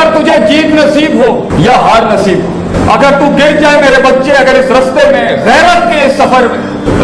अगर तुझे जीत नसीब हो या हार नसीब हो, अगर तू गिर जाए मेरे बच्चे, अगर इस रास्ते में गैरत के इस सफर में,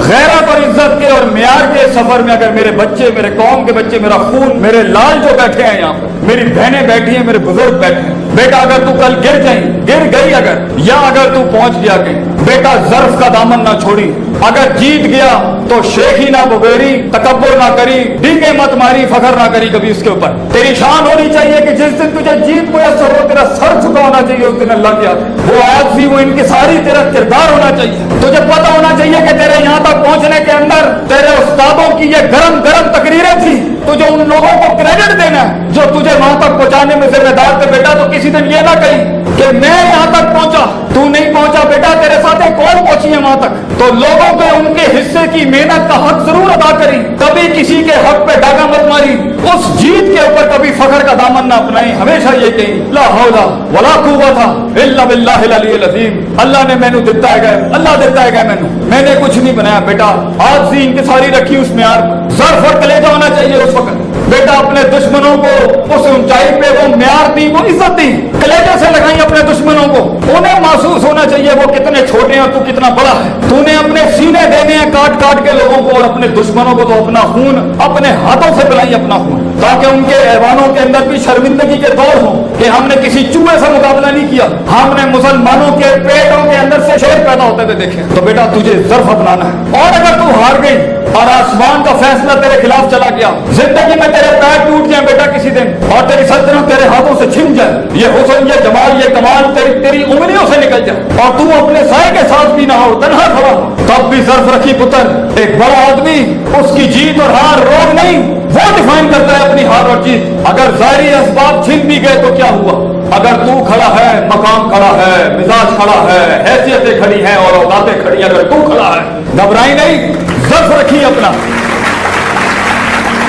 गैरत और इज्जत के और म्यार के सफर में अगर मेरे बच्चे, मेरे कौम के बच्चे, मेरा खून, मेरे लाल जो बैठे हैं यहाँ पर, मेरी बहनें बैठी हैं, मेरे बुजुर्ग बैठे हैं, बेटा अगर तू कल गिर गई अगर, या अगर तू पहुंच गया कहीं, बेटा ज़र्फ का दामन ना छोड़ी, अगर जीत गया तो शेखी ना बुगेरी, तकब्बुर ना करी, डींगे मत मारी, फखर ना करी कभी उसके ऊपर। तेरी शान होनी चाहिए कि जिस दिन तुझे जीत मुयस्सर हो, तेरा सर झुका होना चाहिए उस दिन अल्लाह की आगे। वो आज़ी, वो इनकिसारी तेरा किरदार होना चाहिए। तुझे पता होना चाहिए कि तेरे यहाँ तक पहुंचने के अंदर तेरे उस्तादों की ये गरम गरम तकरीरें थी। तुझे उन लोगों को क्रेडिट देना है जो तुझे वहां तक पहुंचाने में जिम्मेदार थे। बेटा तो किसी दिन ये ना कही कि मैं यहाँ तक पहुंचा, तू नहीं पहुंचा, बेटा तेरे साथ एक कौन पहुंची है वहां तक। तो लोगों के उनके हिस्से की मेहनत का हक जरूर अदा करी, कभी किसी के हक पे डाका मत मारी, उस जीत के ऊपर कभी फखर का दामन ना अपनाई। हमेशा ये कही ला हौला वला कुव्वता इल्ला बिल्लाहिल अलीय्यिल अज़ीम। अल्लाह ने मैनू दिता है, अल्लाह देता है मैंने कुछ नहीं बनाया। बेटा आज सी इनकिसारी रखी उसमें यार ज़र्फ और कलेजा होना चाहिए उस वक्त। बेटा अपने दुश्मनों को उस ऊंचाई पे वो म्यार दी, वो इज्जत दी, कलेजे से लगाई अपने दुश्मनों को। उन्हें महसूस होना चाहिए वो कितने छोटे हैं, तू कितना बड़ा है। तूने अपने सीने देने हैं काट काट के लोगों को, और अपने दुश्मनों को तो अपना खून अपने हाथों से पिलाई अपना खून, ताकि उनके ऐवानों के अंदर भी शर्मिंदगी के दौर हो कि हमने किसी चूहे से मुकाबला नहीं किया, हमने मुसलमानों के पेटों के अंदर से शेर पैदा होते हुए देखे। तो बेटा तुझे ज़र्फ अपनाना है। और अगर तू हार गई और आसमान का फैसला तेरे खिलाफ चला गया, जिंदगी में तेरे पैर टूट जाए बेटा किसी दिन, और तेरी सल्तनत तेरे हाथों से छिन जाए, ये हुस्न, ये जमाल, ये कमाल तेरी उंगलियों से निकल जाए, और तू अपने साए के साथ भी ना हो, तन्हा खड़ा हो, तब भी ज़र्फ रखी पुत्र। एक बड़ा आदमी, उसकी जीत और हार रोग नहीं, वो डिफाइन करता है अपनी हार और जीत। अगर ज़ाहिरी असबाब छिन भी गए तो क्या हुआ, अगर तू खड़ा है, मकाम खड़ा है, मिजाज खड़ा है, हैसियतें खड़ी हैं और औकातें खड़ी, अगर तू खड़ा है, घबराई नहीं, ज़र्फ रखी अपना।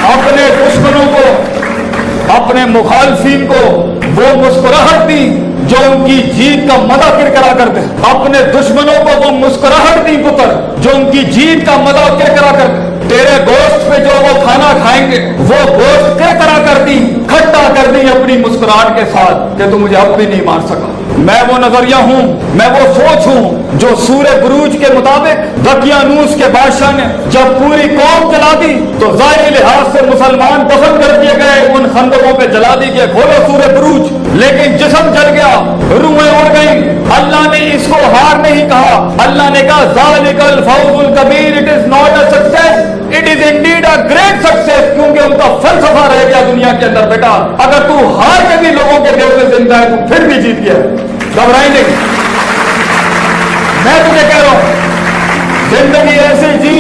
अपने दुश्मनों को, अपने मुखालफीन को वो मुस्कुराहट दी जो उनकी जीत का मजा किरकिरा कर दे। अपने दुश्मनों को वो मुस्कुराहट दी पुत्र जो उनकी जीत का मजा किरकिरा कर दे। तेरे गोश्त पे जो वो खाना खाएंगे वो गोश्त किरकिरा कर दी, खट्टा कर दी अपनी मुस्कुराहट के साथ कि तू मुझे अब भी नहीं मार सका। मैं वो नजरिया हूँ, मैं वो सोच हूँ जो सूरे बुरूज के मुताबिक दकियानूस के बादशाह ने जब पूरी कौम जला दी तो ज़ाहिरी लिहाज से मुसलमान दफन कर दिए गए, उन खंदकों पे जला दी गए, खोलो सूरे बुरूज, लेकिन जिस्म जल गया, रूहें उड़ गई। अल्लाह ने इसको हार नहीं कहा, अल्लाह ने कहा ज़ालिकल फौजुल कबीर, it is not a success, it is indeed a great success, क्योंकि उनका फलसफा रह गया दुनिया के अंदर। बेटा अगर तू हार के भी लोगों के दिल में जिंदा है तो फिर भी जीत गया, घबराई नहीं। मैं तुझे कह रहा हूं जिंदगी ऐसे जी,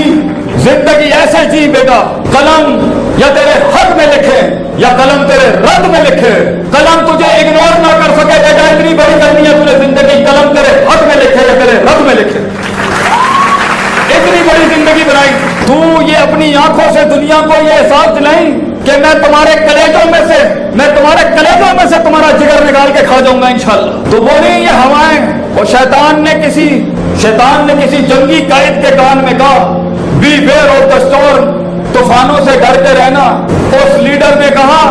जिंदगी ऐसे जी बेटा, कलम या तेरे हक में लिखे या कलम तेरे रद्द में लिखे, कलम तुझे इग्नोर ना कर सके बेटा, इतनी बड़ी करनी है तुझे जिंदगी, कलम तेरे हक में लिखे या तेरे रद्द में लिखे, इतनी बड़ी जिंदगी बनाई। तू ये अपनी आंखों से दुनिया को ये एहसास दिलाई कि मैं तुम्हारे कलेजों में से, मैं तुम्हारे कलेजों में से तुम्हारा जिगर निकाल के खा जाऊंगा इंशाल्लाह। तो बोली ये हवाएं, और शैतान ने किसी जंगी कायद के कान में कहा be aware of the storm, तूफानों से डरते रहना। उस लीडर ने कहा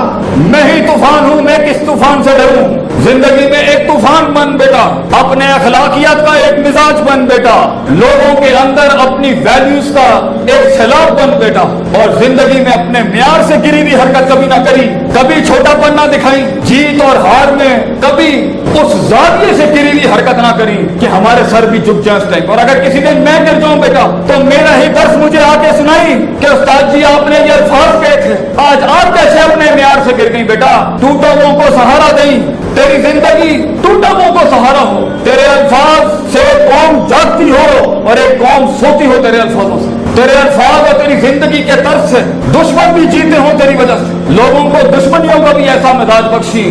मैं ही तूफान हूं, मैं किस तूफान से डरूं। जिंदगी में एक तूफान बन बेटा, अपने अखलाकियात का एक मिजाज बन बेटा, लोगों के अंदर अपनी वैल्यूज का एक सैलाब बन बेटा, और जिंदगी में अपने म्यार से गिरी हुई हरकत कभी ना करी, कभी छोटापन ना दिखाई, जीत और हार में कभी उस जाविये से गिरी हुई हरकत ना करी कि हमारे सर भी झुक जाए उस टाइम। और अगर किसी दिन मैं गिर जाऊं बेटा तो मेरा ही दर्श मुझे आके सुनाई कि उस्ताद जी आपने ये अल्फाज कहे थे, आज आप कैसे अपने म्यार से गिर गई। बेटा टूटों को सहारा दें, तेरी जिंदगी टूटों को सहारा हो, तेरे अल्फाज से कौम जागती हो और एक कौम सोती हो तेरे अल्फाजों से, तेरे अल्फाज और तेरी जिंदगी के तर्ज से दुश्मन भी जीते हो तेरी वजह से। लोगों को दुश्मनियों का भी ऐसा मिजाज बख्शी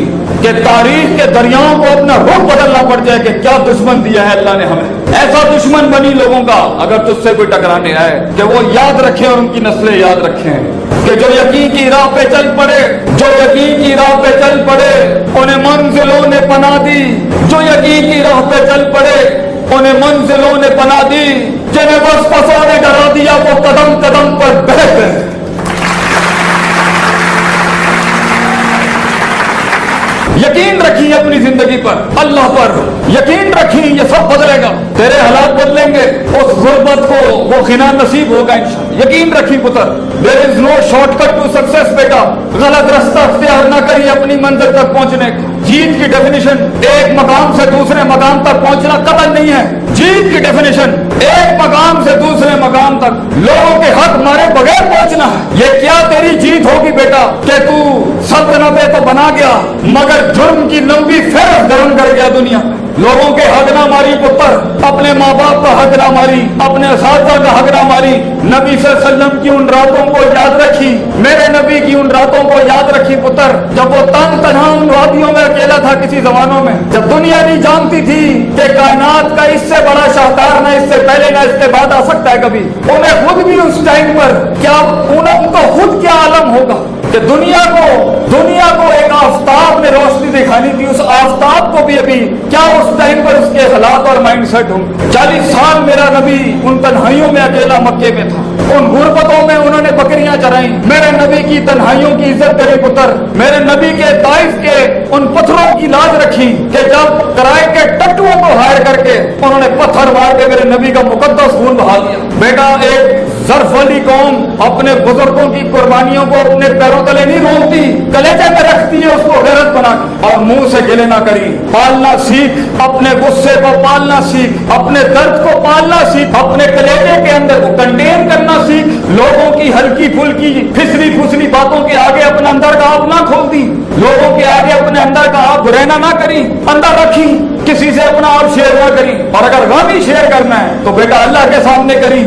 कि तारीख के दरियाओं को अपना रुख बदलना पड़ जाए कि क्या दुश्मन दिया है अल्लाह ने हमें। ऐसा दुश्मन बनी लोगों का अगर तुझसे कोई टकराने आए कि वो याद रखें और उनकी नस्लें याद रखें कि जो यकीन की राह पे चल पड़े, जो यकीन की राह पे चल पड़े उन्हें मंजिलों ने पनाह दी, जो यकीन की राह पे चल पड़े उन्हें मंजिलों ने पनाह दी, जिन्हें बस फसा ने डरा दिया वो कदम कदम पर बह गए। यकीन रखी अपनी जिंदगी पर, अल्लाह पर यकीन रखी, ये सब बदलेगा, तेरे हालात बदलेंगे, उस गुर्बत को वो खिना नसीब होगा इंशाअल्लाह। यकीन रखी पुत्र, there is no shortcut to success बेटा, गलत रास्ता इख्तियार न करिए अपनी मंजिल तक पहुंचने का। जीत की डेफिनेशन एक मकाम से दूसरे मकाम तक पहुंचना कतल नहीं है। जीत की डेफिनेशन एक मकाम से दूसरे मकाम तक लोगों के हक मारे बगैर पहुंचना है। ये क्या तेरी जीत होगी बेटा कि तू सल्तनतें तो बना गया मगर जुर्म की लंबी फेरत गरम कर गया दुनिया। लोगों के हक ना मारी पुत्र, अपने माँ बाप का हक ना मारी, अपने असातिज़ा का हक ना मारी। नबी सल्लल्लाहु अलैहि वसल्लम की उन रातों को याद रखी, मेरे नबी की उन रातों को याद रखी पुत्र, जब वो तन्हा उन वादियों में अकेला था किसी जमानों में, जब दुनिया नहीं जानती थी कि कायनात का इससे बड़ा शाहकार ना इससे पहले ना इसके बाद आ सकता है कभी। उन्हें खुद भी उस टाइम पर क्या उनको खुद क्या आलम होगा कि दुनिया को एक आफताब ने रोशनी दिखानी थी, उस आफताब को भी अभी क्या उस टाइम पर उसके हालात और माइंड सेट होंगे। 40 साल मेरा नबी उन तन्हाइयों में अकेला मक्के में था, उन गुर्बतों में उन्होंने बकरियां चराई। मेरे नबी की तन्हाइयों की इज्जत करे पुत्र, मेरे नबी के ताइफ के उन पत्थरों की लाज रखी कि जब किराए के टट्टुओं को हायर करके उन्होंने पत्थर मार के मेरे नबी का मुकद्दस खून बहा दिया। बेटा एक ज़र्फ वाली कौम अपने बुजुर्गों की कुर्बानियों को अपने पैरों तले नहीं रोकती, कलेजे में रखती है उसको गैरत बना के, और मुंह से गिले ना करी। पालना सीख, अपने गुस्से को पालना सीख, अपने दर्द को पालना सीख, अपने कलेजे के अंदर को कंटेन करना सीख। लोगों की हल्की फुल्की फिसली फुसली बातों के आगे अपने अंदर का आप ना खोल दी, लोगों के आगे अपने अंदर का आप रहना ना करी, अंदर रखी, किसी से अपना आप शेयर ना करी। और अगर गम ही शेयर करना है तो बेटा अल्लाह के सामने करी।